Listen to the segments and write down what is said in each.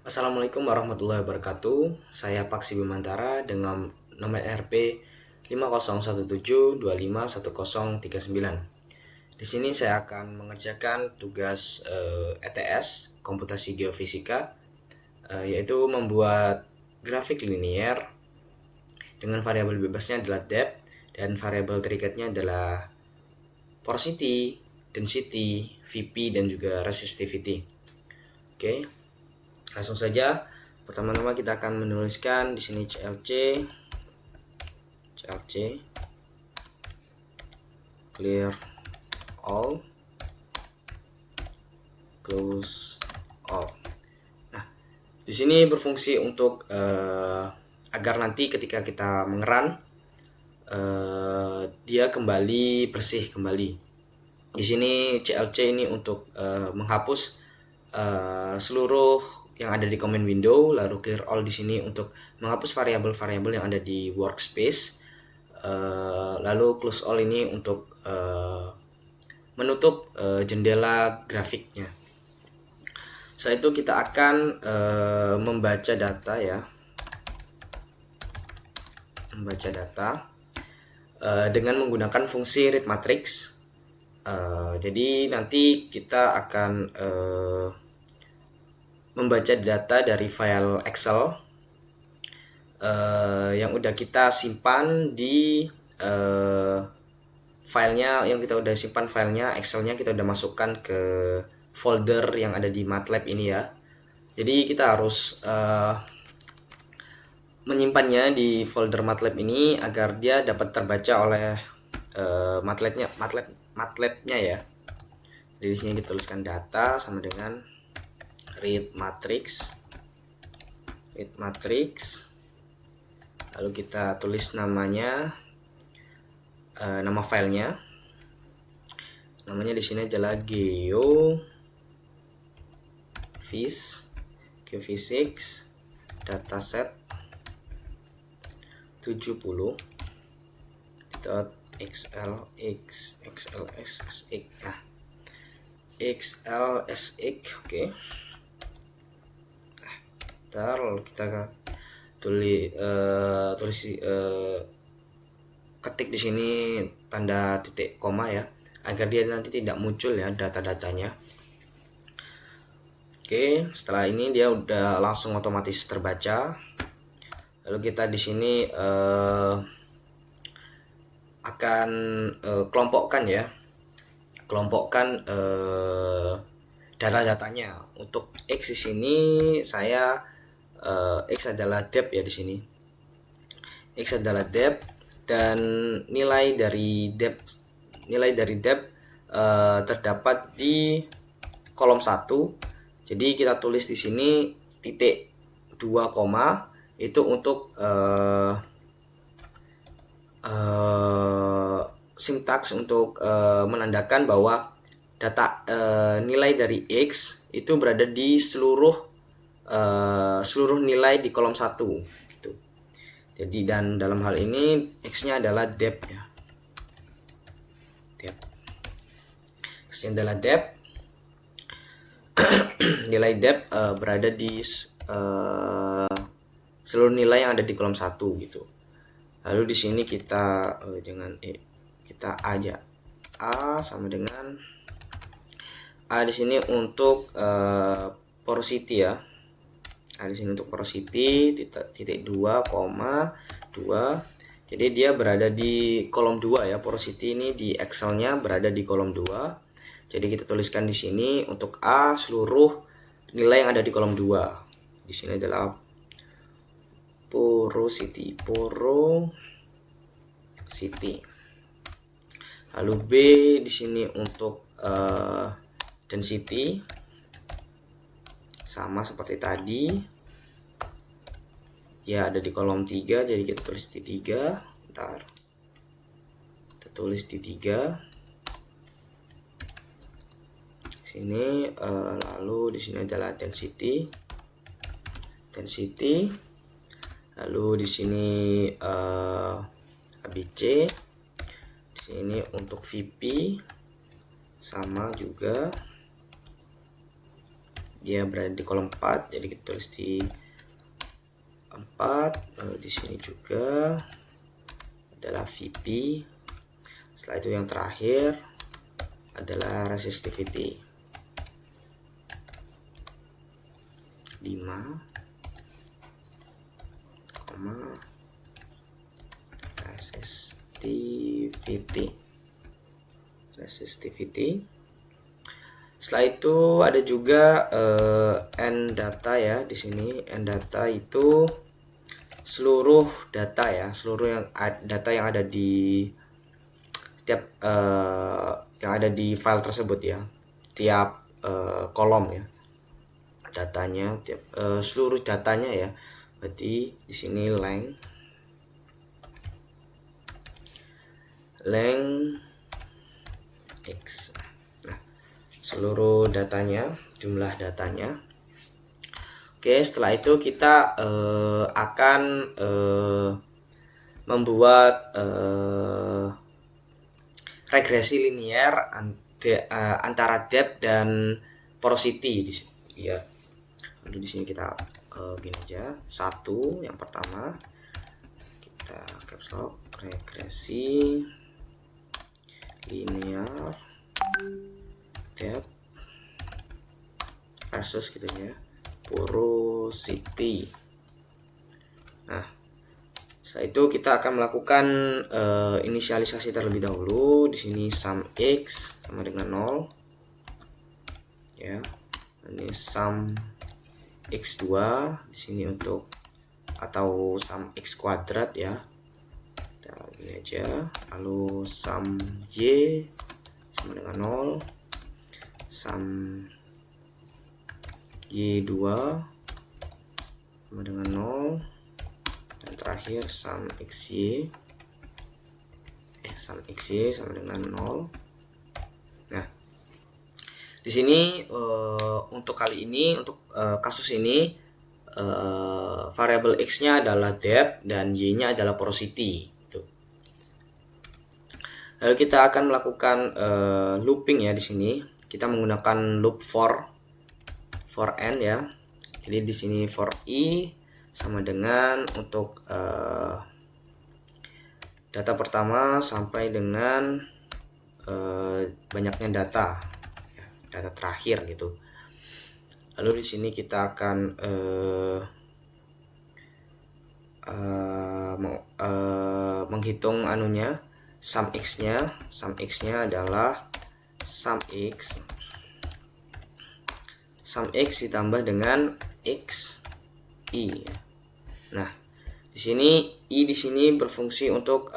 Assalamualaikum warahmatullahi wabarakatuh. Saya Paksi Bimantara dengan nomor RP 5017251039. Di sini saya akan mengerjakan tugas ETS Komputasi Geofisika, yaitu membuat grafik linier dengan variabel bebasnya adalah depth dan variabel triggernya adalah porosity, density, VP dan juga resistivity. Oke. Langsung saja, pertama-tama kita akan menuliskan di sini CLC clear all, close all. Nah, di sini berfungsi untuk agar nanti ketika kita mengeran dia kembali bersih kembali. Di sini CLC ini untuk menghapus seluruh yang ada di command window, lalu clear all di sini untuk menghapus variabel-variabel yang ada di workspace, lalu close all ini untuk menutup jendela grafiknya. Setelah itu kita akan membaca data ya, dengan menggunakan fungsi read matrix. Jadi nanti kita akan membaca data dari file Excel yang udah kita simpan di filenya, Excelnya kita udah masukkan ke folder yang ada di MATLAB ini ya. Jadi kita harus menyimpannya di folder MATLAB ini agar dia dapat terbaca oleh MATLAB-nya ya. Jadi di sini kita tuliskan data sama dengan read matrix, lalu kita tulis namanya, nama filenya, namanya di sini adalah geophysics dataset 70.xlsx. Nah, xlsx, oke. Lalu kita tulis ketik di sini tanda titik koma ya, agar dia nanti tidak muncul ya data-datanya. Oke, setelah ini dia udah langsung otomatis terbaca. Lalu kita di sini akan kelompokkan data-datanya. Untuk X di sini saya X adalah depth ya di sini. X adalah depth dan nilai dari depth terdapat di kolom 1. Jadi kita tulis di sini titik 2 koma itu untuk sintaks untuk menandakan bahwa data nilai dari X itu berada di seluruh nilai di kolom 1 gitu. Jadi dan dalam hal ini X-nya adalah depth ya. X-nya adalah depth. Nilai depth berada di seluruh nilai yang ada di kolom 1 gitu. Lalu di sini kita kita aja A sama dengan A di sini untuk porosity ya. A di sini untuk porosity titik 2,2. Jadi dia berada di kolom 2 ya. Porosity ini di Excelnya berada di kolom 2. Jadi kita tuliskan di sini untuk A seluruh nilai yang ada di kolom 2. Di sini adalah porosity. Lalu B di sini untuk density, sama seperti tadi. Ya ada di kolom 3, jadi kita tulis di 3. Bentar. Kita tulis di 3. Sini lalu di sini adalah density. Lalu di sini ABC. Di sini untuk VP sama juga dia berada di kolom 4, jadi kita tulis di 4. Lalu di sini juga adalah VP. Setelah itu yang terakhir adalah resistivity 5, resistivity. Setelah itu ada juga end data ya. Di sini end data itu seluruh data ya, data yang ada di setiap yang ada di file tersebut ya, tiap kolom ya, datanya, tiap seluruh datanya ya. Berarti di sini length x. Nah, seluruh datanya, jumlah datanya. Oke, setelah itu kita akan membuat regresi linear antara depth dan porosity di sini ya. Lalu di sini kita gini aja. 1 yang pertama kita caps lock, regresi linear depth versus gitu ya, porosity. Nah, setelah itu kita akan melakukan inisialisasi terlebih dahulu. Di sini sum x sama dengan 0 ya. Ini sum x2 di sini untuk, atau sum x kuadrat ya. Kita gini aja. Lalu sum y sama dengan 0, sum y2 sama dengan 0, dan terakhir sum xy sama dengan 0. Nah, di sini untuk kali ini, untuk kasus ini variabel x-nya adalah depth dan y-nya adalah porosity. Lalu kita akan melakukan looping ya. Di sini kita menggunakan loop for n ya. Jadi di sini for i sama dengan untuk data pertama sampai dengan banyaknya data ya, data terakhir gitu. Lalu di sini kita akan menghitung anunya, sum x-nya adalah sum x ditambah dengan x i. Nah, di sini i di sini berfungsi untuk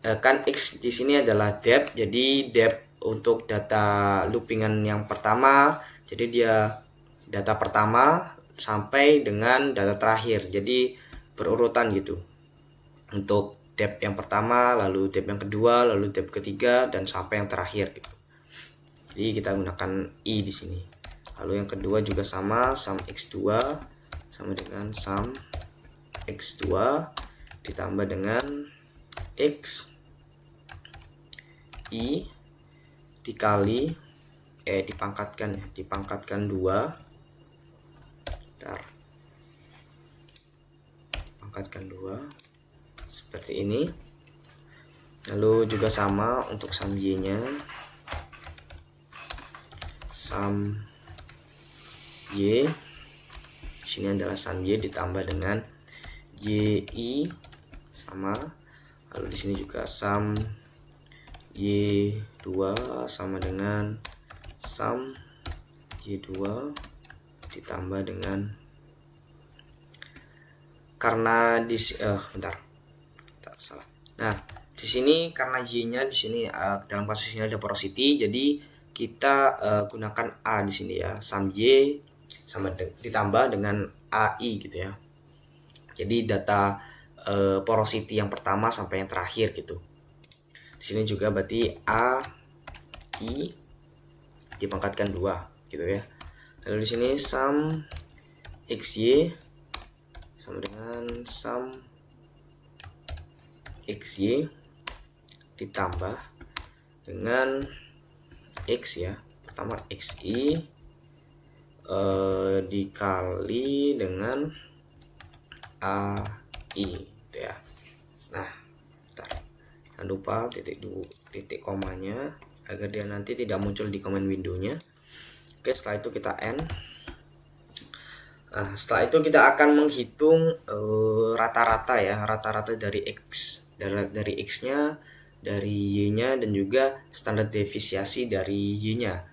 kan x di sini adalah depth, jadi depth untuk data loopingan yang pertama, jadi dia data pertama sampai dengan data terakhir, jadi berurutan gitu. Untuk depth yang pertama, lalu depth yang kedua, lalu depth ketiga, dan sampai yang terakhir gitu. Jadi kita gunakan i di sini. Lalu yang kedua juga sama, sum x2 sama dengan sum x2 ditambah dengan x i dikali dipangkatkan 2. Pangkatkan 2 seperti ini. Lalu juga sama untuk sum y-nya, sum y di sini adalah sum y ditambah dengan yi sama. Lalu di sini juga sum y2 sama dengan sum y2 ditambah dengan, karena di salah. Nah, di sini karena y-nya di sini dalam kasus ini ada porosity, jadi kita gunakan a di sini ya, sum y sama ditambah dengan ai gitu ya. Jadi data porosity yang pertama sampai yang terakhir gitu. Di sini juga berarti a i dipangkatkan 2 gitu ya. Lalu di sini sum xy sama dengan sum xy ditambah dengan x ya. Pertama xi dikali dengan AI gitu ya. Nah, bentar. Jangan lupa titik komanya agar dia nanti tidak muncul di command window-nya. Oke, setelah itu kita end. Nah, setelah itu kita akan menghitung rata-rata ya, rata-rata dari dari X-nya, dari Y-nya, dan juga standar deviasi dari Y-nya.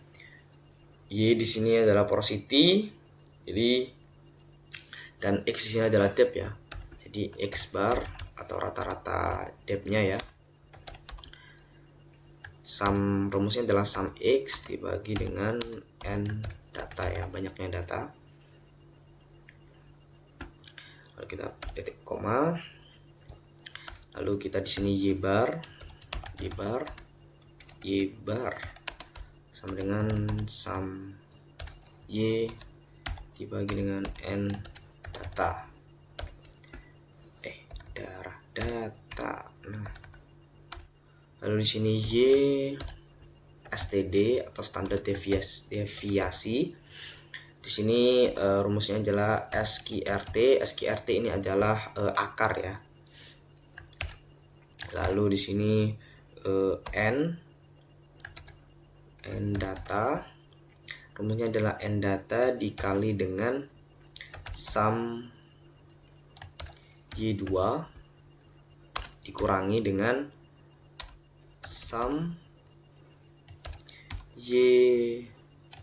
Y di sini adalah porosity, jadi dan X di sini adalah depth ya. Jadi X bar atau rata-rata depth-nya ya. Rumusnya adalah sum X dibagi dengan N data ya, banyaknya data. Lalu kita titik koma. Lalu kita di sini Y bar sama dengan sum Y dibagi dengan N data. Data. Nah, lalu di sini Y STD atau standar deviasi. Di sini rumusnya adalah SQRT. SQRT ini adalah akar ya. Lalu di sini N data. Rumusnya adalah N data dikali dengan sum Y2 dikurangi dengan sum Y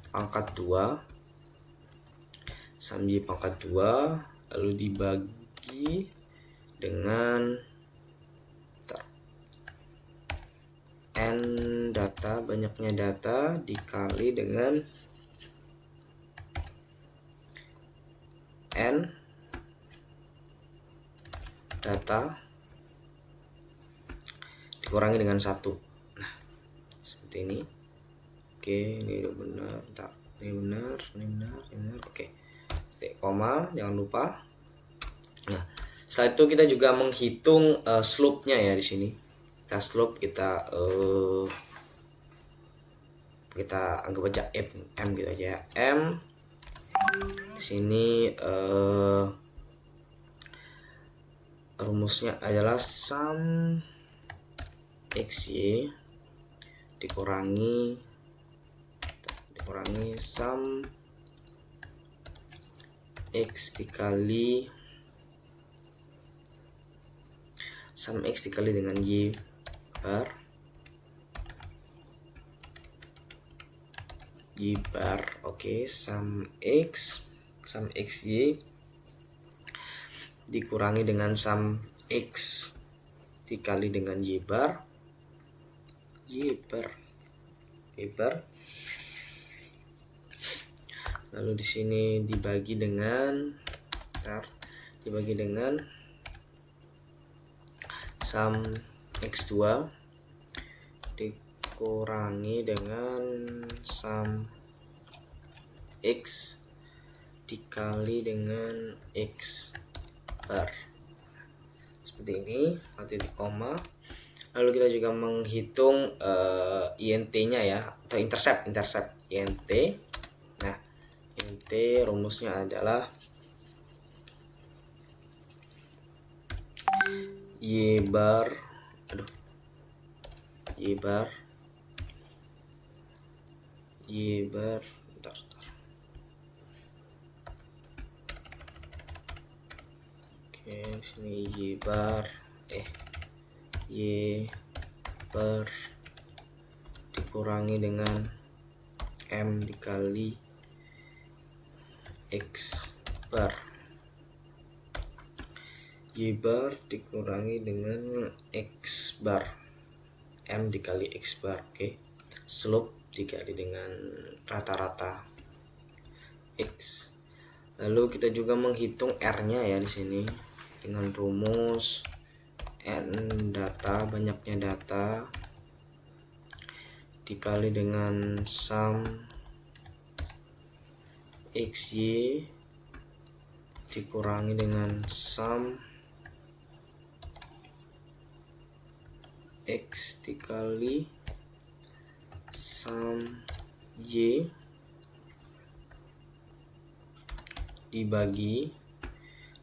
pangkat 2 lalu dibagi dengan N data, banyaknya data, dikali dengan N data dikurangi dengan 1. Nah, seperti ini. Oke, ini udah benar. Bentar. Ini benar. Oke. Titik koma, jangan lupa. Nah, setelah itu kita juga menghitung slope-nya ya di sini. Kita slope kita anggap aja M gitu aja ya. M di sini rumusnya adalah sum XY dikurangi sum X dikali dengan Y bar. Oke, sum XY dikurangi dengan sum X dikali dengan Y bar. Lalu di sini dibagi dengan sum X2 dikurangi dengan sum X dikali dengan X bar. Seperti ini, titik koma. Lalu kita juga menghitung INT-nya ya, atau intercept INT. Nah, INT rumusnya adalah Y bar bentar. Oke, sini Y bar dikurangi dengan M dikali X bar. Y bar dikurangi dengan X bar, M dikali X bar. Oke. Slope dikali dengan rata-rata X. Lalu kita juga menghitung R-nya ya di sini dengan rumus N data, banyaknya data, dikali dengan sum XY dikurangi dengan sum X dikali sum Y dibagi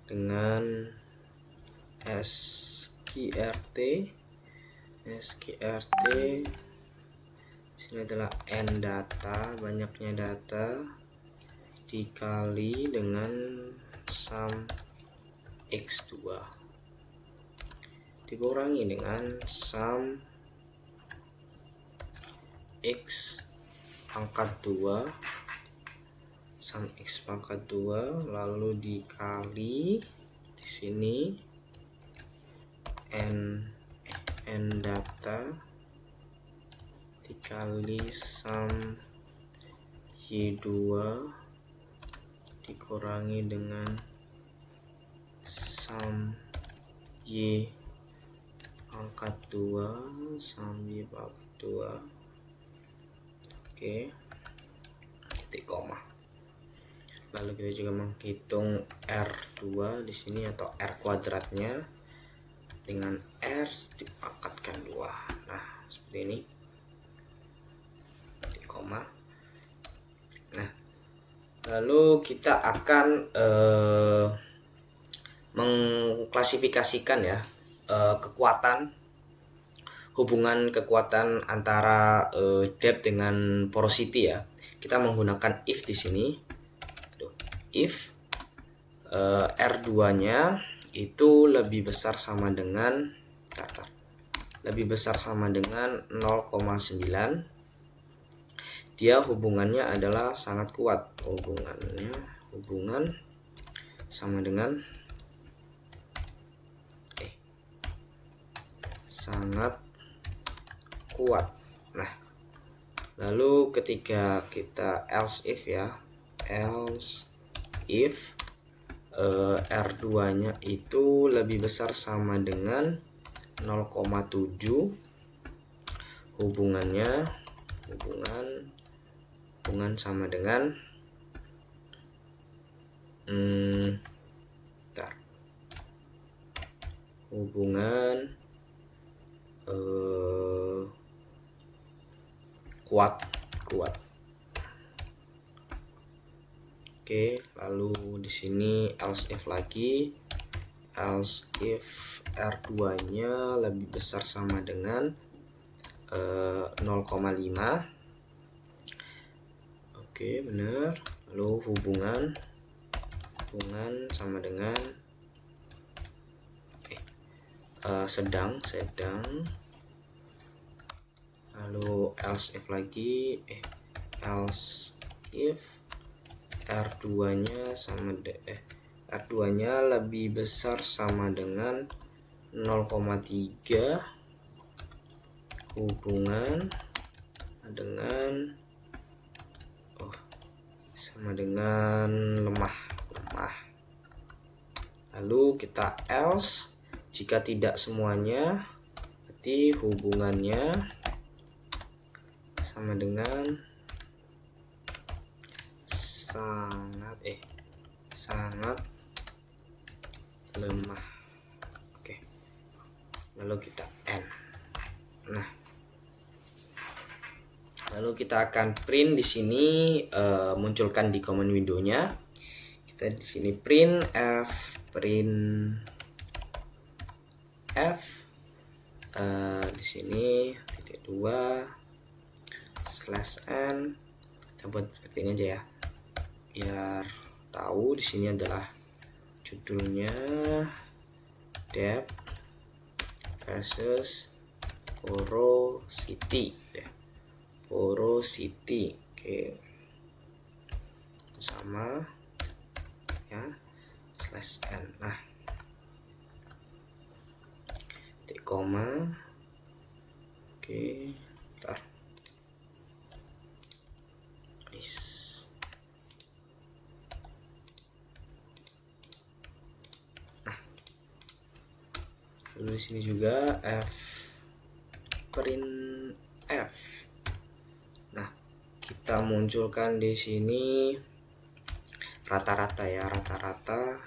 dengan SQRT. Sini adalah n data, banyaknya data, dikali dengan sum x2 dikurangi dengan sum x pangkat 2, sum x pangkat 2, lalu dikali di sini n data dikali sum y2 dikurangi dengan sum y pangkat 2, sum y pangkat 2. Oke, titik koma. Lalu kita juga menghitung R2 di sini atau R kuadratnya dengan R dipangkatkan 2. Nah, seperti ini. Titik koma. Nah, lalu kita akan mengklasifikasikan ya kekuatan, hubungan kekuatan antara depth dengan porosity ya. Kita menggunakan if di sini. If R2-nya itu lebih besar sama dengan lebih besar sama dengan 0,9, dia hubungannya adalah sangat kuat. Hubungan sama dengan sangat kuat. Nah, lalu ketika kita else if ya, else if R2-nya itu lebih besar sama dengan 0,7, hubungan sama dengan hubungan kuat. Oke, lalu di sini else if lagi, else if R2-nya lebih besar sama dengan 0,5. Oke, benar. Lalu hubungan sama dengan sedang. Lalu else if lagi, else if R2-nya R2-nya lebih besar sama dengan 0,3, hubungan dengan sama dengan lemah. Lalu kita else, jika tidak semuanya, berarti hubungannya sama dengan sangat lemah. Oke. Lalu kita n. Nah, lalu kita akan print di sini, munculkan di command window-nya. Kita di sini print f di sini titik 2/n. Kita buat seperti ini aja ya, biar tahu di sini adalah judulnya depth versus porosity. Oke, sama ya, /n. Nah, titik koma. Oke, bentar. Lalu di sini juga print f. Nah, kita munculkan di sini rata-rata ya, rata-rata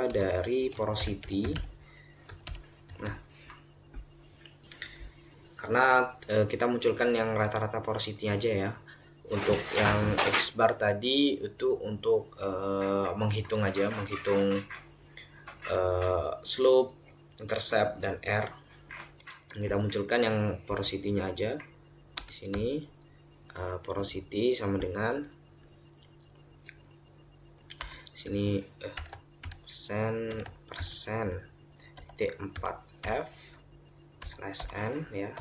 dari porosity. Nah, karena kita munculkan yang rata-rata porosity aja ya, Untuk yang X bar tadi itu untuk menghitung slope, intercept, dan R. Kita munculkan yang porosity-nya aja di sini. Porosity sama dengan sini persen titik 4F slash N ya.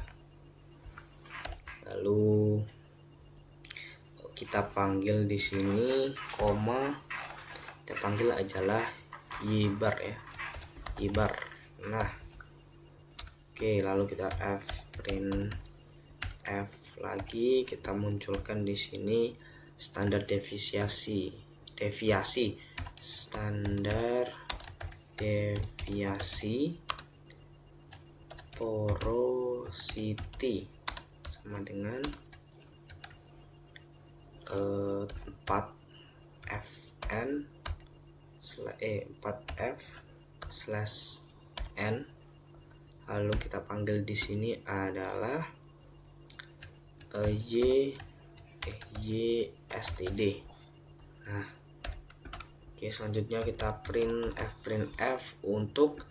Lalu kita panggil di sini koma, kita panggil ajalah Y bar ya, Y bar. Nah, oke, lalu kita print F lagi, kita munculkan di sini standar deviasi standar deviasi porosity sama dengan 4F/N. Lalu kita panggil di sini adalah YSTD. Nah, oke, selanjutnya kita print F untuk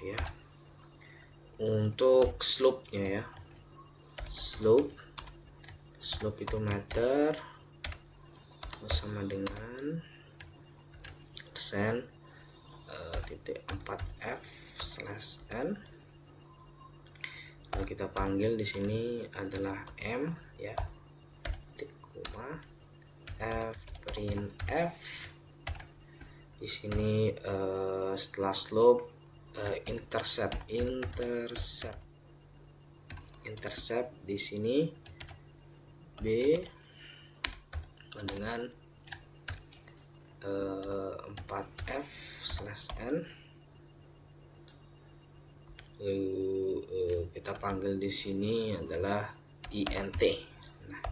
ya, untuk slope-nya ya. Slope itu meter sama dengan persen titik 4F slash N. Lalu kita panggil di sini adalah M ya, titik koma print F. Di sini setelah slope intercept di sini B dengan 4F slash N. Lalu kita panggil di sini adalah INT. Nah,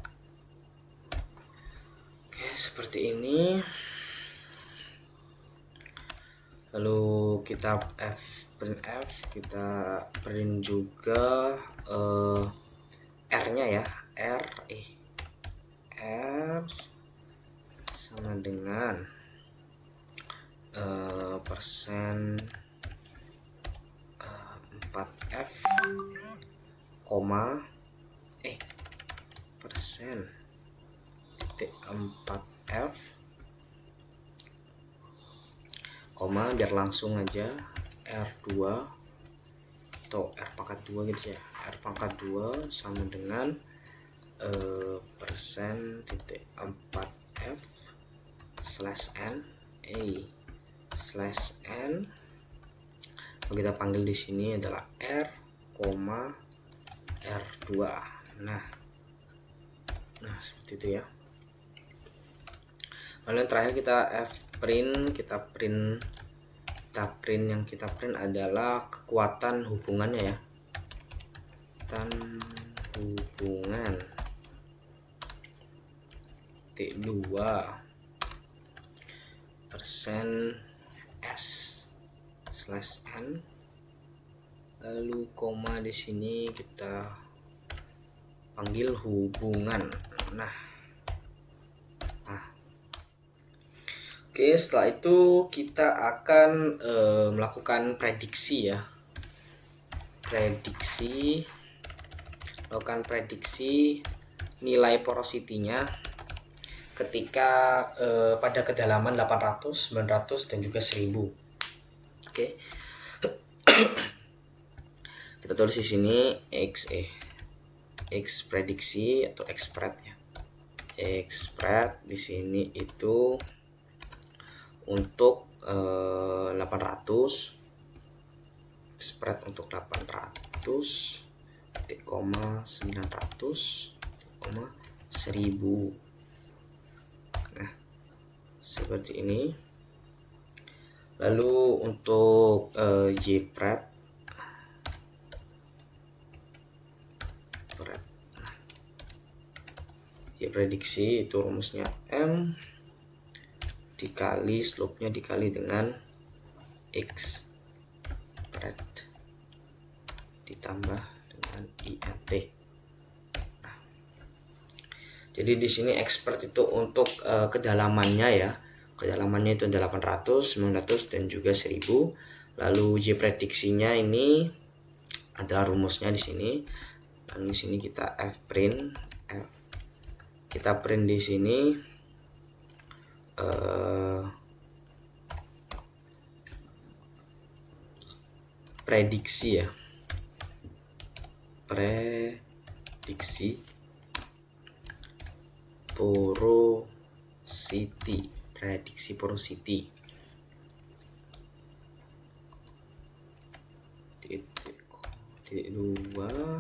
oke, seperti ini. Lalu kita print F, kita print juga R-nya ya, R sama dengan persen 4F koma persen titik 4F koma, biar langsung aja R2 atau R pangkat 2 gitu ya, R pangkat 2 sama dengan persen titik 4F slash N slash N. Kita panggil di sini adalah R, R2. Nah, seperti itu ya. Lalu yang terakhir kita print yang kita print adalah kekuatan hubungannya ya. Hubungan T2 persen S slash N. Lalu koma di sini kita panggil hubungan. Oke, setelah itu kita akan melakukan prediksi ya. Melakukan prediksi nilai porosity-nya ketika pada kedalaman 800, 900 dan juga 1000. Oke. Kita tulis di sini X prediksi atau X-spread ya. X-spread di sini itu untuk 800, spread untuk 800, 900, 1000. Nah, seperti ini. Lalu untuk Y-spread prediksi itu rumusnya M dikali slope-nya dikali dengan X spread ditambah dengan INT. Jadi di sini expert itu untuk kedalamannya ya. Kedalamannya itu 800, 900 dan juga 1000. Lalu J prediksinya ini adalah rumusnya di sini. Lalu di sini kita print kita print di sini prediksi ya. Prediksi porosity, prediksi porosity titik 2/n.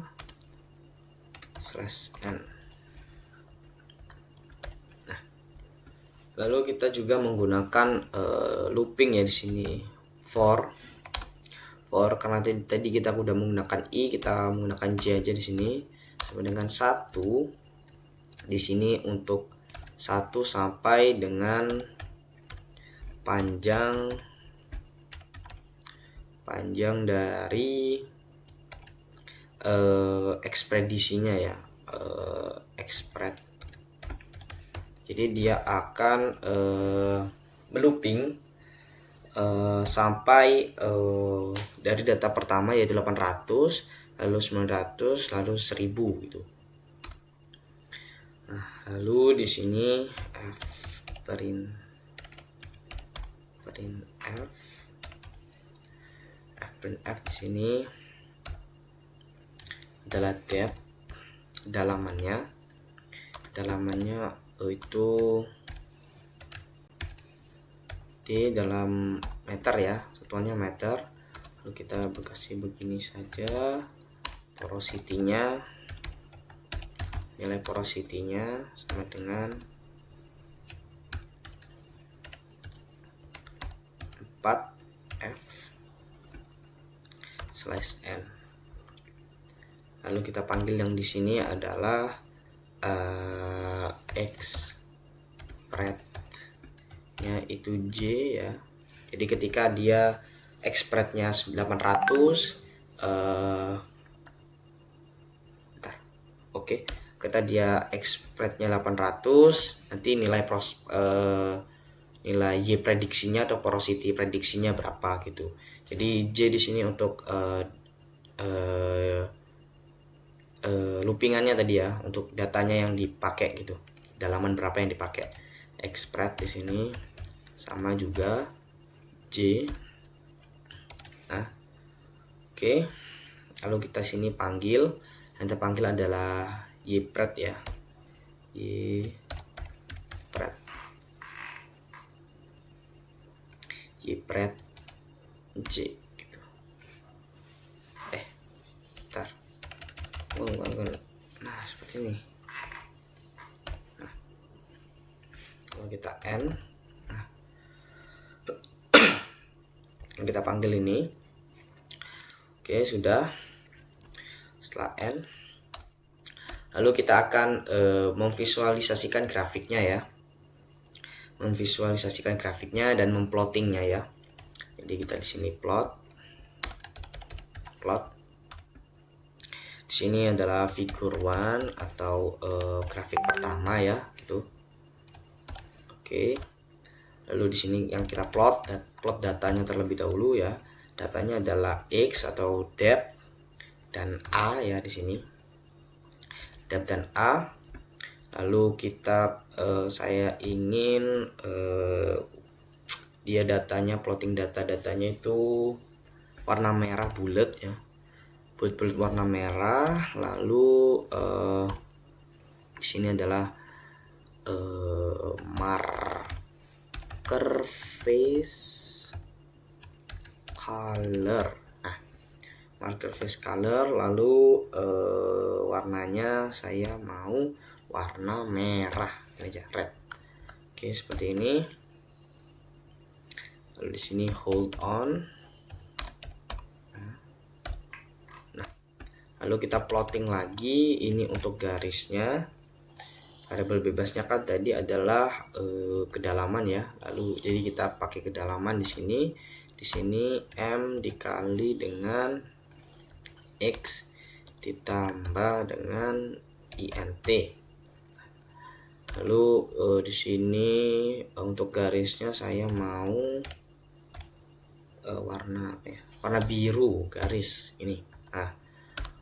Nah, lalu kita juga menggunakan looping ya di sini for karena tadi kita udah menggunakan i, kita menggunakan j aja di sini sama dengan 1 di sini untuk 1 sampai dengan panjang dari ekspedisinya ya, jadi dia akan melooping sampai dari data pertama yaitu 800, lalu 900, lalu 1000 gitu. Nah, lalu di sini print f di sini adalah depth, kedalamannya itu di dalam meter ya, satuannya meter. Lalu kita kasih begini saja porosity-nya, nilai porosity-nya sama dengan 4f/n. Lalu kita panggil yang di sini adalah exprednya itu J ya. Jadi ketika dia exprednya 800 ketika dia exprednya 800, nanti nilai nilai Y prediksinya atau porosity prediksinya berapa gitu. Jadi J di sini untuk loopingannya tadi ya, untuk datanya yang dipakai gitu, dalaman berapa yang dipakai. Expred di sini sama juga J. Nah, oke. Lalu kita sini panggil, yang terpanggil adalah Ypred ya, Ypred J gitu. Bentar. Nah, seperti ini. Nah, kalau kita N, nah, kita panggil ini. Oke, sudah. Setelah N, lalu kita akan memvisualisasikan grafiknya ya, dan memplottingnya ya. Jadi kita di sini plot. Di sini adalah figure 1 atau grafik pertama ya, gitu. Oke. Lalu di sini yang kita plot datanya terlebih dahulu ya. Datanya adalah X atau depth dan A ya di sini. Depth dan A. Lalu kita saya ingin dia datanya, plotting datanya itu warna merah bulat ya, bulat warna merah. Lalu di sini adalah marker face color. Nah, marker face color, lalu warnanya saya mau warna merah aja, red. Oke, seperti ini. Lalu di sini hold on. Nah, lalu kita plotting lagi. Ini untuk garisnya, variabel bebasnya kan tadi adalah kedalaman ya. Lalu jadi kita pakai kedalaman di sini. Di sini M dikali dengan X ditambah dengan INT. Lalu di sini untuk garisnya saya mau warna apa ya? Warna biru garis ini. Nah,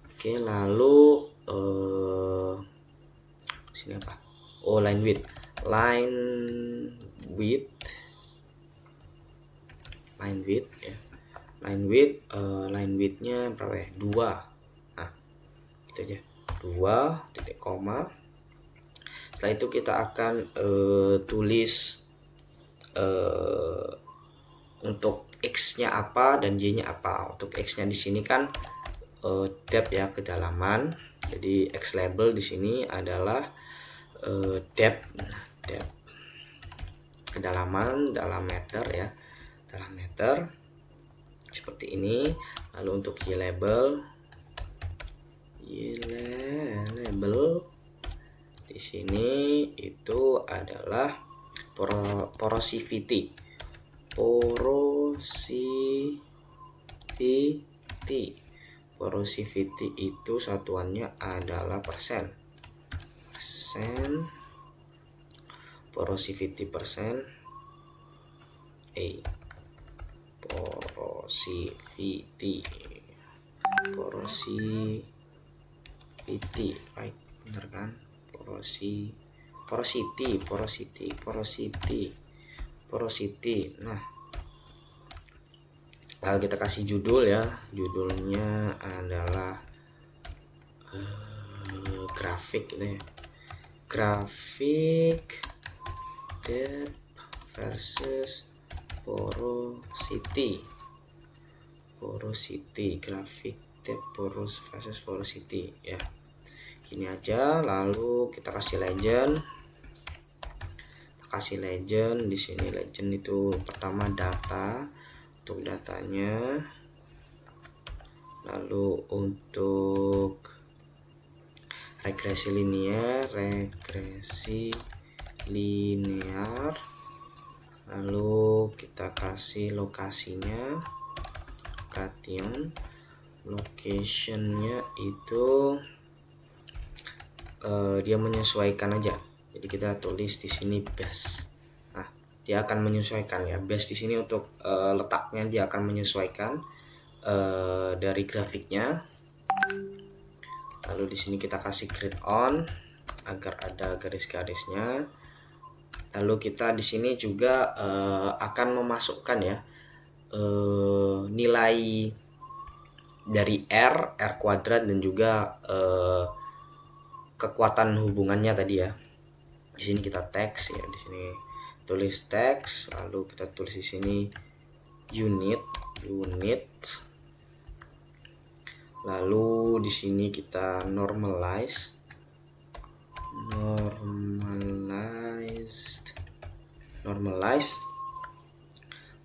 oke, lalu sini apa? Oh, line width. Line width ya. Line widthnya berapa ya? 2. Nah, gitu aja. 2 titik koma. Setelah itu kita akan tulis untuk X-nya apa dan Y-nya apa. Untuk X-nya di sini kan depth ya, kedalaman. Jadi X label di sini adalah depth kedalaman dalam meter ya, dalam meter seperti ini. Lalu untuk Y label di sini itu adalah porosity itu satuannya adalah persen. Porosity persen porosity right, bener kan? Porosity. Nah, kita kasih judul ya, judulnya adalah grafik ini, grafik depth versus porosity, grafik depth versus porosity ya, gini aja. Lalu kita kasih legend. Di sini legend itu pertama data, untuk datanya. Lalu untuk regresi linear, lalu kita kasih lokasinya, locationnya itu dia menyesuaikan aja. Jadi kita tulis di sini base. Nah, dia akan menyesuaikan ya, base di sini untuk letaknya dia akan menyesuaikan dari grafiknya. Lalu di sini kita kasih grid on agar ada garis-garisnya. Lalu kita di sini juga akan memasukkan ya nilai dari R kuadrat dan juga kekuatan hubungannya tadi ya. Di sini kita teks ya, di sini tulis teks, lalu kita tulis di sini unit. Lalu di sini kita normalize.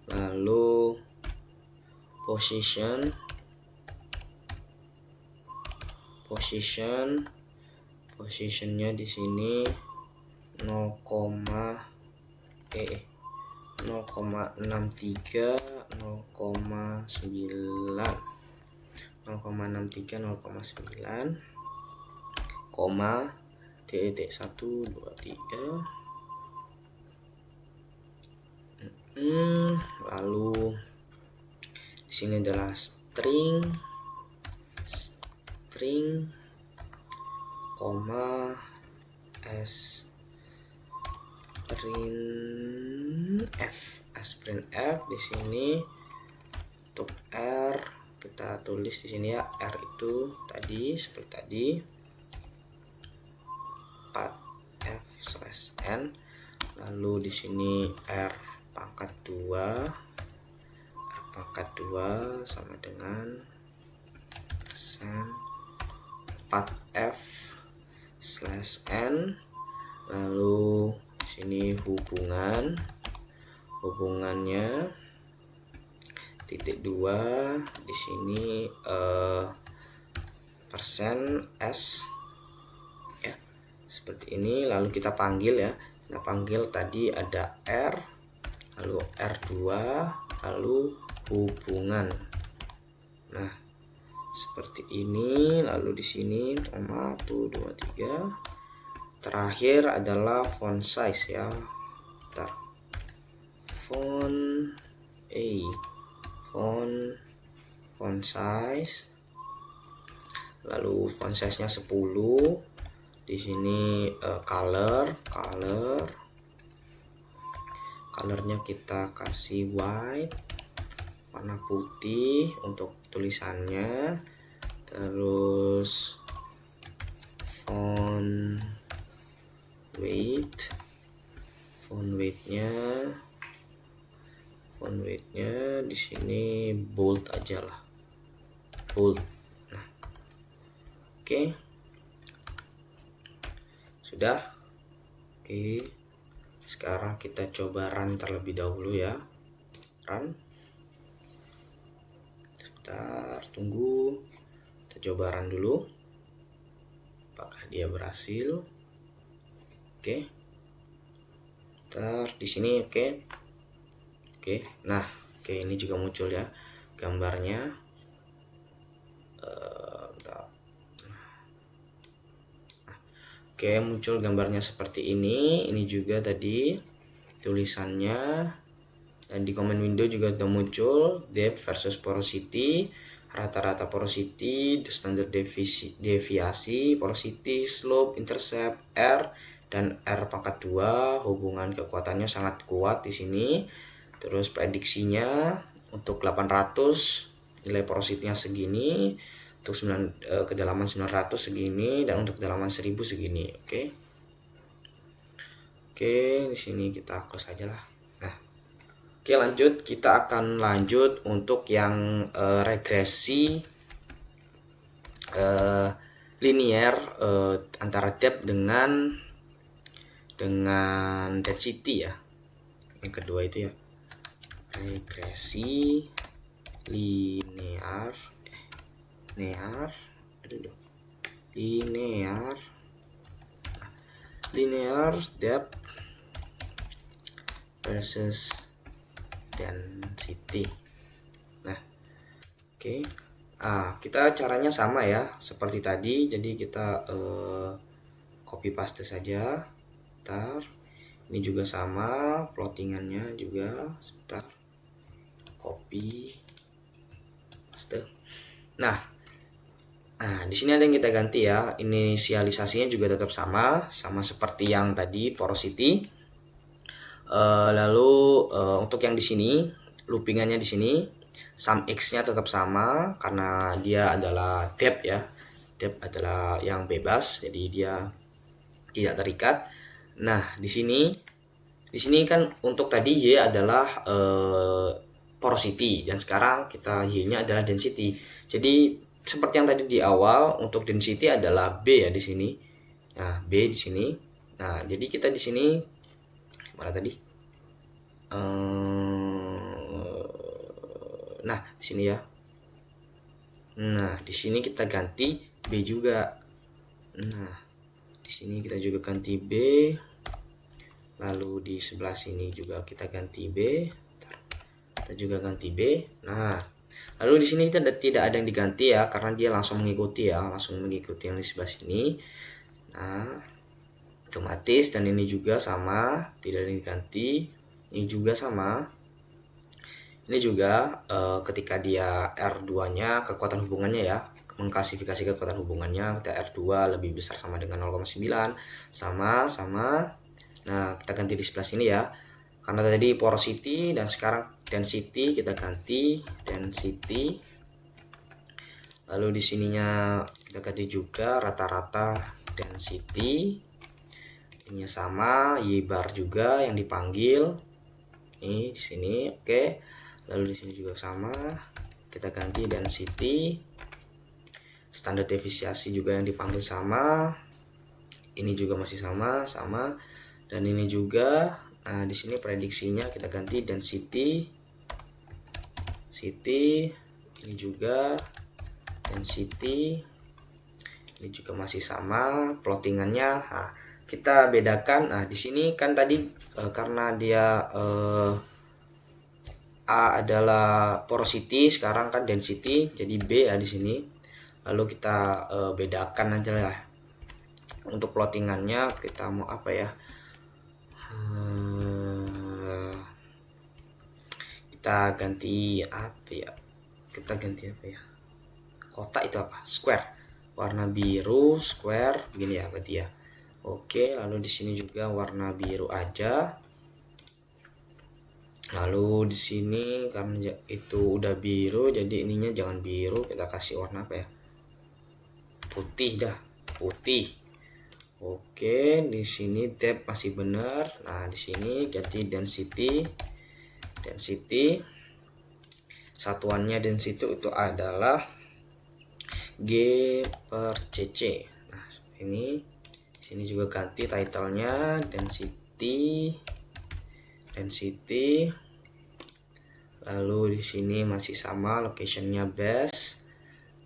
Lalu positionnya di sini 0,63 0,9 koma titik 1 2 3. Lalu di sini adalah string koma sprint f. Di sini untuk R kita tulis di sini ya, R itu tadi seperti tadi 4f/n. Lalu di sini R pangkat 2 sama dengan 4f/n. Lalu di sini hubungannya titik 2, di sini persen s ya, seperti ini. Lalu kita panggil ya, tadi ada R, lalu R2, lalu hubungan. Nah, seperti ini. Lalu di sini 1 2 3 terakhir adalah font size ya. Bentar. Font size, lalu font size nya 10. Di sini colornya kita kasih white, warna putih untuk tulisannya. Terus font weightnya di sini bold aja lah, bold. Nah, oke. Sudah. Oke. Sekarang kita coba run terlebih dahulu ya. Run. Sebentar, tunggu. Kita coba run dulu. Apakah dia berhasil? Oke. Ntar di sini oke. Nah, ini juga muncul ya gambarnya. Muncul gambarnya seperti ini. Ini juga tadi tulisannya. Dan di comment window juga sudah muncul depth versus porosity, rata-rata porosity, the standard deviasi, porosity, slope, intercept, R dan R pangkat 2. Hubungan kekuatannya sangat kuat di sini. Terus prediksinya untuk 800 nilai porosity-nya segini, untuk kedalaman 900 segini, dan untuk kedalaman 1000 segini. Oke, di sini kita close aja lah. Nah, oke, lanjut. Kita akan lanjut untuk yang regresi linear antara depth dengan density ya. Yang kedua itu ya, regresi linear depth versus density. Nah, oke. Kita caranya sama ya seperti tadi. Jadi kita copy paste saja. Bentar. Ini juga sama, plottingannya juga. Sebentar. Copy paste. Nah, di sini ada yang kita ganti ya. Inisialisasinya juga tetap sama seperti yang tadi porosity. Lalu untuk yang di sini, loopingannya di sini, sum x-nya tetap sama karena dia adalah depth ya. Depth adalah yang bebas, jadi dia tidak terikat. Nah, di sini kan untuk tadi y adalah porosity, dan sekarang kita y-nya adalah density. Jadi seperti yang tadi di awal, untuk density adalah B ya di sini. Nah, B di sini. Nah, jadi kita di sini mana tadi? Nah, di sini ya. Nah, di sini kita ganti B juga. Nah, di sini kita juga ganti B. Lalu di sebelah sini juga kita ganti B. Kita juga ganti B. Nah, lalu di sini kita tidak ada yang diganti ya, karena dia langsung mengikuti ya, yang di sebelah sini. Nah, otomatis, dan ini juga sama, tidak ada yang diganti. Ini juga sama. Ini juga ketika dia R2-nya kekuatan hubungannya ya, mengklasifikasi kekuatan hubungannya, kita R2 lebih besar sama dengan 0,9, sama. Nah, kita ganti di sebelah sini ya. Karena tadi porosity dan sekarang density, kita ganti density. Lalu di sininya kita ganti juga rata-rata density. Ini sama, y bar juga yang dipanggil. Ini di sini, oke. Lalu di sini juga sama. Kita ganti density. Standar deviasi juga yang dipanggil sama. Ini juga masih sama. Dan ini juga. Nah, di sini prediksinya kita ganti density. Ini juga density. Ini juga masih sama plottingannya. Nah, kita bedakan. Nah, di sini kan tadi karena dia A adalah porosity, sekarang kan density, jadi B ya di sini. Lalu kita bedakan aja lah untuk plottingannya kita mau apa ya, kita ganti apa ya, kotak itu apa, square, warna biru square begini ya berarti ya. Oke, lalu di sini juga warna biru aja. Lalu di sini karena itu udah biru, jadi ininya jangan biru, kita kasih warna apa ya, putih dah, putih. Oke, di sini depth masih benar. Nah, di sini ganti density. Satuannya density itu adalah G per cc. Nah, ini sini juga ganti titlenya density. Lalu di sini masih sama, locationnya base.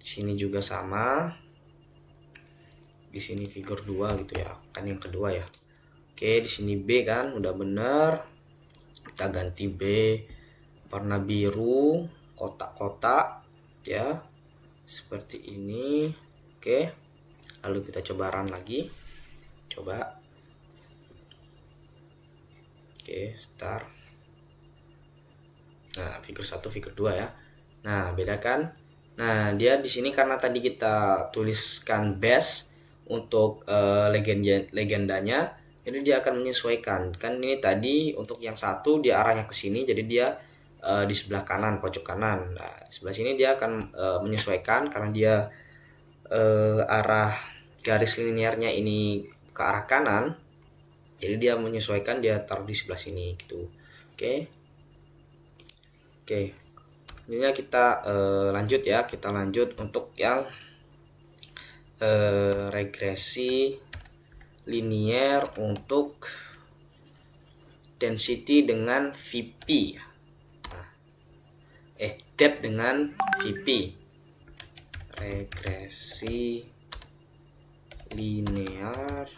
Di sini juga sama. Di sini figure 2 gitu ya, kan yang kedua ya. Oke, di sini B kan udah bener. Kita ganti B warna biru, kotak-kotak ya. Seperti ini. Oke. Lalu kita coba run lagi. Coba. Oke, sebentar. Nah, figure 1, figure 2 ya. Nah, beda kan? Nah, dia di sini karena tadi kita tuliskan base untuk legendanya, jadi dia akan menyesuaikan. Kan ini tadi untuk yang satu dia arahnya ke sini, jadi dia di sebelah kanan, pojok kanan. Nah, di sebelah sini dia akan menyesuaikan karena dia arah garis linearnya ini ke arah kanan. Jadi dia menyesuaikan, dia taruh di sebelah sini gitu. Oke. Ini kita lanjut ya. Kita lanjut untuk yang regresi linear untuk density dengan VP. Nah, depth dengan VP. Regresi linear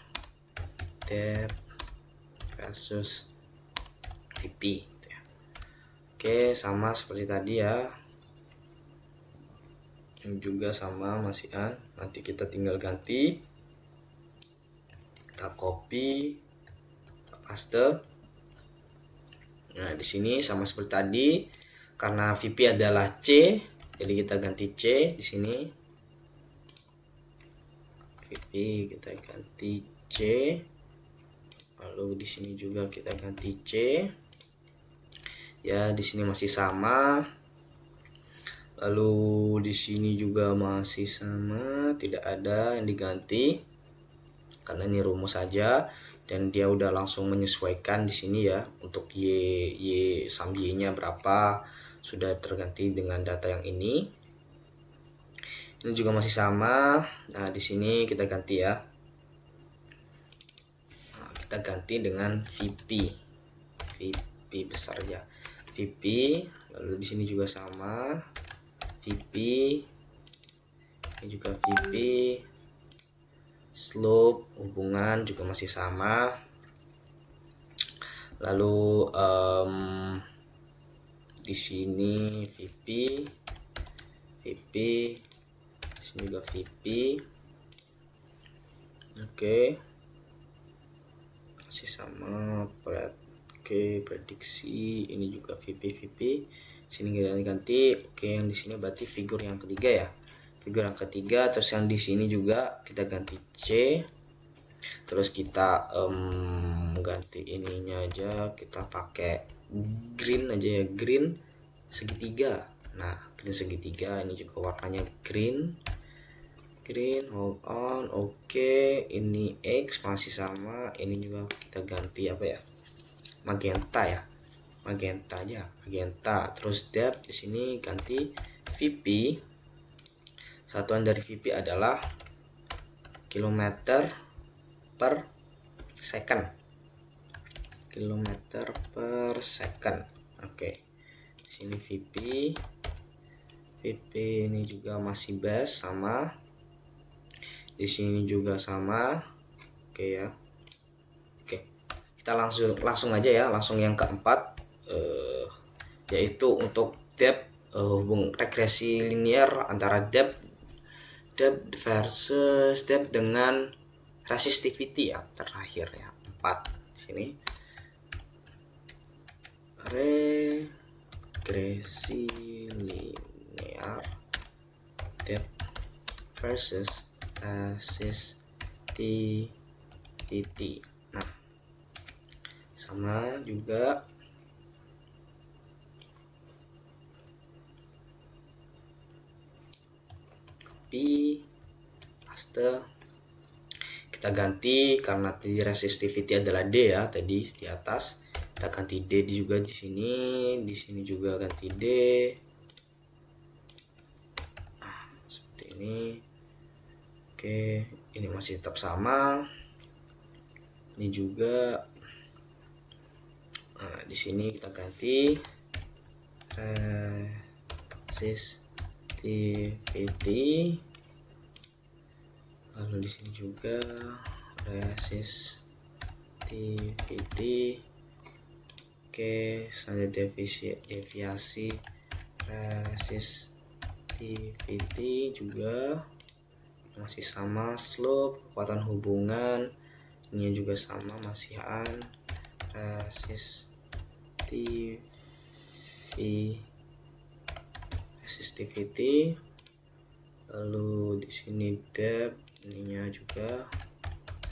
depth versus VP. Oke, sama seperti tadi ya. Ini juga sama masih an. Nanti kita tinggal ganti. Kita copy, kita paste. Nah, di sini sama seperti tadi. Karena VP adalah C, jadi kita ganti C di sini. VP kita ganti C. Lalu di sini juga kita ganti C. Ya, di sini masih sama. Lalu di sini juga masih sama, tidak ada yang diganti. Karena ini rumus saja dan dia udah langsung menyesuaikan di sini ya. Untuk y sum y-nya berapa sudah terganti dengan data yang ini. Ini juga masih sama. Nah, di sini kita ganti ya. Nah, kita ganti dengan VP besar ya. VP, lalu di sini juga sama, VP, ini juga VP, slope hubungan juga masih sama, lalu di sini VP, di sini juga VP, oke, masih sama. Oke, prediksi ini juga VP. Sini kita ganti. Oke, yang di sini berarti figur yang ketiga ya. Figur yang ketiga, terus yang di sini juga kita ganti C. Terus kita ganti ininya aja, kita pakai green aja ya, green segitiga. Nah, green segitiga ini juga warnanya green, hold on. Oke, ini X masih sama. Ini juga kita ganti apa ya, magenta ya, magenta aja, magenta. Terus depth di sini ganti VP. Satuan dari VP adalah kilometer per second. Kilometer per second. Oke. Di sini VP. VP ini juga masih base sama. Di sini juga sama. Oke ya. Kita langsung aja ya, langsung yang keempat, yaitu untuk depth, regresi linear antara depth versus depth dengan resistivity ya, terakhir ya, 4 di sini. Regresi linear depth versus resistivity. Nah, sama juga copy paste, kita ganti karena tadi resistivity adalah D ya, tadi di atas kita ganti D juga di sini juga ganti D. Nah, seperti ini. Oke, ini masih tetap sama. Ini juga. Nah, di sini kita ganti resistivity. Lalu di sini juga resistivity. Oke, standar deviasi resistivity juga masih sama. Slope, kekuatan hubungan ini juga sama, masih an resistivity. Lalu di sini depth ininya juga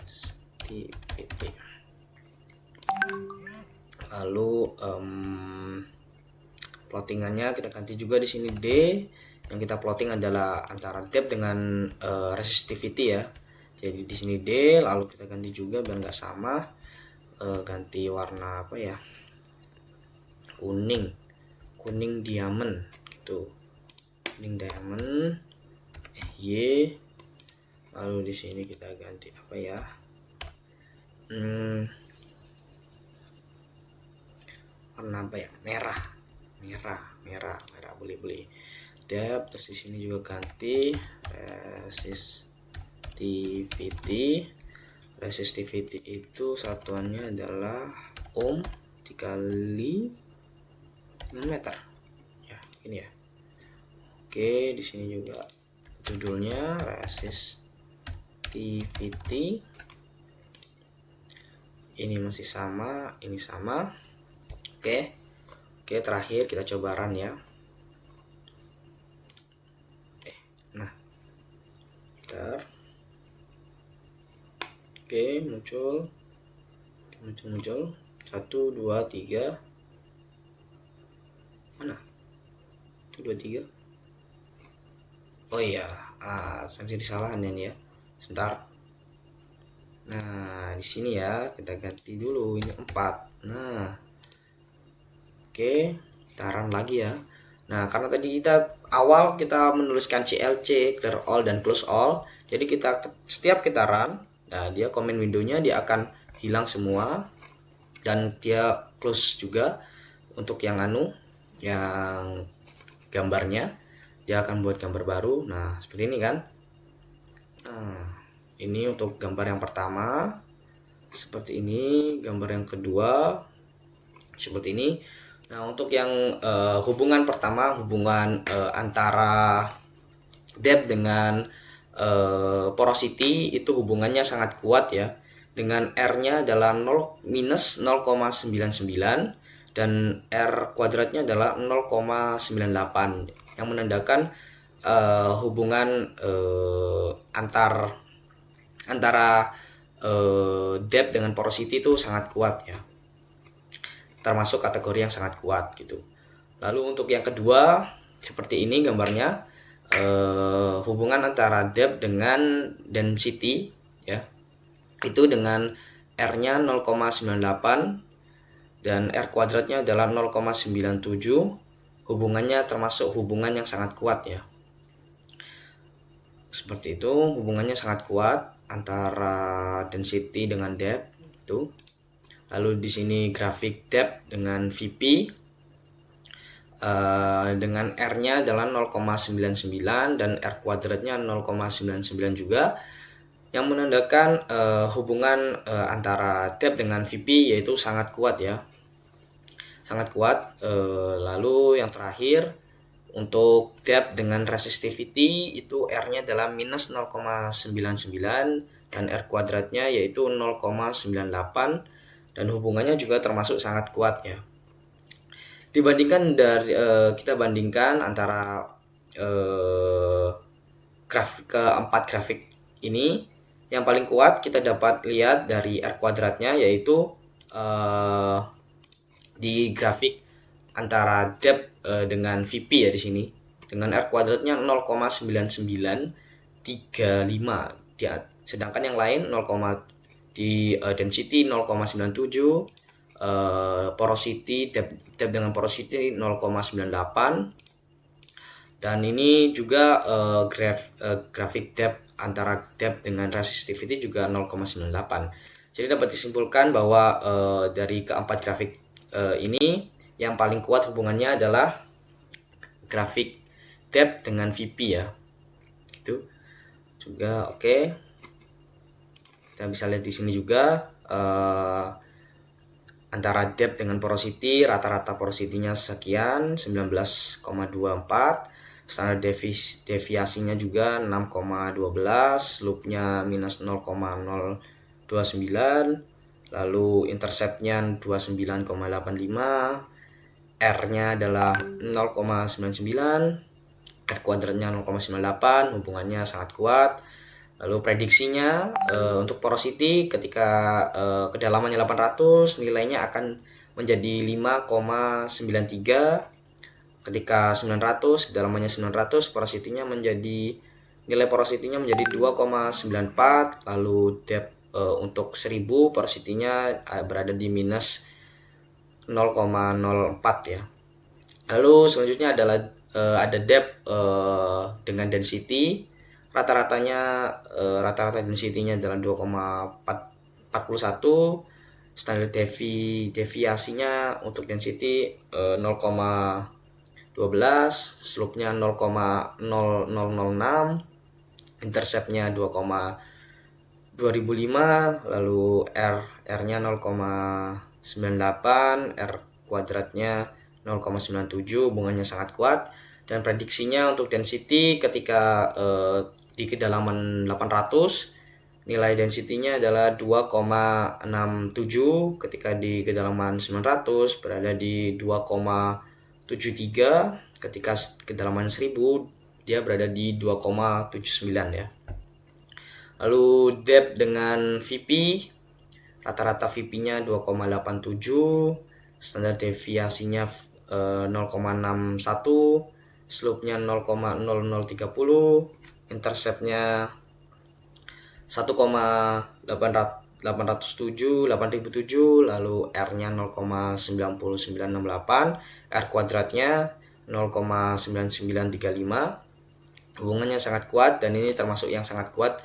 resistivity. Lalu plottingannya kita ganti juga di sini D. Yang kita plotting adalah antara depth dengan resistivity ya. Jadi di sini D, lalu kita ganti juga biar nggak sama, ganti warna apa ya, kuning diamond gitu, kuning diamond Y. Lalu di sini kita ganti apa ya, warna apa ya, merah boleh depth. Terus di sini juga ganti resistivity itu satuannya adalah ohm dikali dengan meter ya, ini ya. Oke, di sini juga judulnya resistivity, ini masih sama, ini sama. Oke, terakhir kita coba run ya. Nah, bentar. Oke, muncul 1, 2, 3. Mana? 1, 2, 3. Oh iya, saya disalahan ini ya. Sebentar. Nah, di sini ya, kita ganti dulu ini 4. Nah. Oke, kita run lagi ya. Nah, karena tadi awal kita menuliskan CLC, clear all dan close all. Jadi setiap kita run, nah dia comment window-nya dia akan hilang semua dan dia close juga. Untuk yang yang gambarnya dia akan buat gambar baru. Nah, seperti ini kan. Nah, ini untuk gambar yang pertama seperti ini, gambar yang kedua seperti ini. Nah, untuk yang hubungan pertama, hubungan antara depth dengan porosity itu hubungannya sangat kuat ya. Dengan R-nya adalah minus 0,99 dan R kuadratnya adalah 0,98 yang menandakan hubungan antara depth dengan porosity itu sangat kuat ya, termasuk kategori yang sangat kuat gitu. Lalu untuk yang kedua seperti ini gambarnya, hubungan antara depth dengan density ya, itu dengan R-nya 0,98 dan R kuadratnya adalah 0,97. Hubungannya termasuk hubungan yang sangat kuat ya. Seperti itu, hubungannya sangat kuat antara density dengan depth itu. Lalu di sini grafik depth dengan VP dengan R-nya adalah 0,99 dan R kuadratnya 0,99 juga, yang menandakan hubungan antara depth dengan VP yaitu sangat kuat ya, sangat kuat. Lalu yang terakhir untuk depth dengan resistivity itu R-nya adalah minus 0,99 dan R kuadratnya yaitu 0,98 dan hubungannya juga termasuk sangat kuat ya. Dibandingkan dari kita bandingkan antara keempat grafik ini, yang paling kuat kita dapat lihat dari R kuadratnya yaitu di grafik antara depth dengan VP ya di sini, dengan R kuadratnya 0,9935 dia, sedangkan yang lain 0, di density 0,97, porosity depth dengan porosity 0,98, dan ini juga grafik depth antara depth dengan resistivity juga 0,98. Jadi dapat disimpulkan bahwa dari keempat grafik ini yang paling kuat hubungannya adalah grafik depth dengan VP ya. Gitu. Juga oke. Kita bisa lihat di sini juga antara depth dengan porosity, rata-rata porosity-nya sekian 19,24, standar deviasinya juga 6,12, loop-nya minus 0,029, lalu intercept-nya 29,85, R-nya adalah 0,99, R kuadratnya 0,98, hubungannya sangat kuat. Lalu prediksinya untuk porosity ketika kedalamannya 800 nilainya akan menjadi 5,93, ketika 900 kedalamannya 900 porosity-nya menjadi nilai porosity-nya menjadi 2,94, lalu depth untuk 1000 porosity-nya berada di minus 0,04 ya. Lalu selanjutnya adalah ada depth dengan density. Rata-rata density-nya adalah 2,41, standar deviasinya untuk density 0,12, slope-nya 0,0006, intercept-nya 2,2005, lalu R-nya 0,98, R kuadratnya 0,97, hubungannya sangat kuat. Dan prediksinya untuk density ketika di kedalaman 800 nilai density-nya adalah 2,67, ketika di kedalaman 900 berada di 2,73, ketika kedalaman 1000 dia berada di 2,79 ya. Lalu depth dengan VP, rata-rata VP-nya 2,87, standar deviasinya 0,61, slope-nya 0,0030, intercept-nya 1,8007, lalu R-nya 0,99968, R kuadratnya 0,9935. Hubungannya sangat kuat, dan ini termasuk yang sangat kuat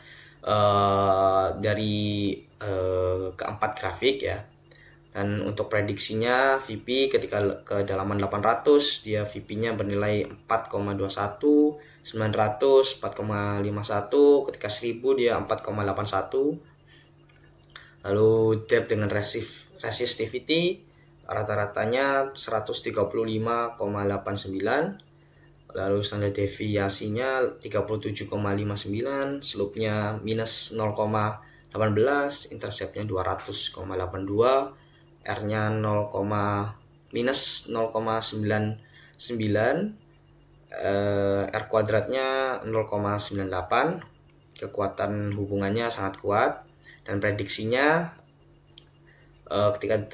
dari keempat grafik ya. Dan untuk prediksinya VP ketika kedalaman 800 dia VP-nya bernilai 4,21, 900 4,51, ketika 1000 dia 4,81. Lalu depth dengan resistivity rata-ratanya 135,89, lalu standar deviasinya 37,59, slope-nya minus 0,18, intercept-nya 200,82, R-nya minus 0,99, R kuadratnya 0,98, kekuatan hubungannya sangat kuat. Dan prediksinya ketika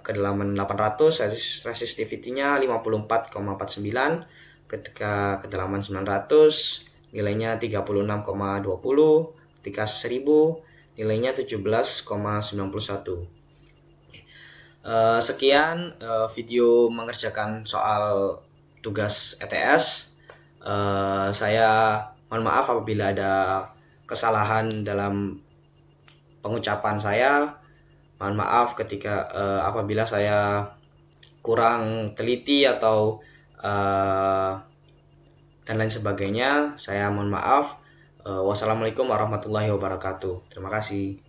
kedalaman 800 resistivity-nya 54,49, ketika kedalaman 900 nilainya 36,20, ketika 1000 nilainya 17,91. Sekian video mengerjakan soal tugas ETS. Saya mohon maaf apabila ada kesalahan dalam pengucapan saya. Mohon maaf ketika apabila saya kurang teliti atau dan lain sebagainya. Saya mohon maaf. Wassalamualaikum warahmatullahi wabarakatuh. Terima kasih.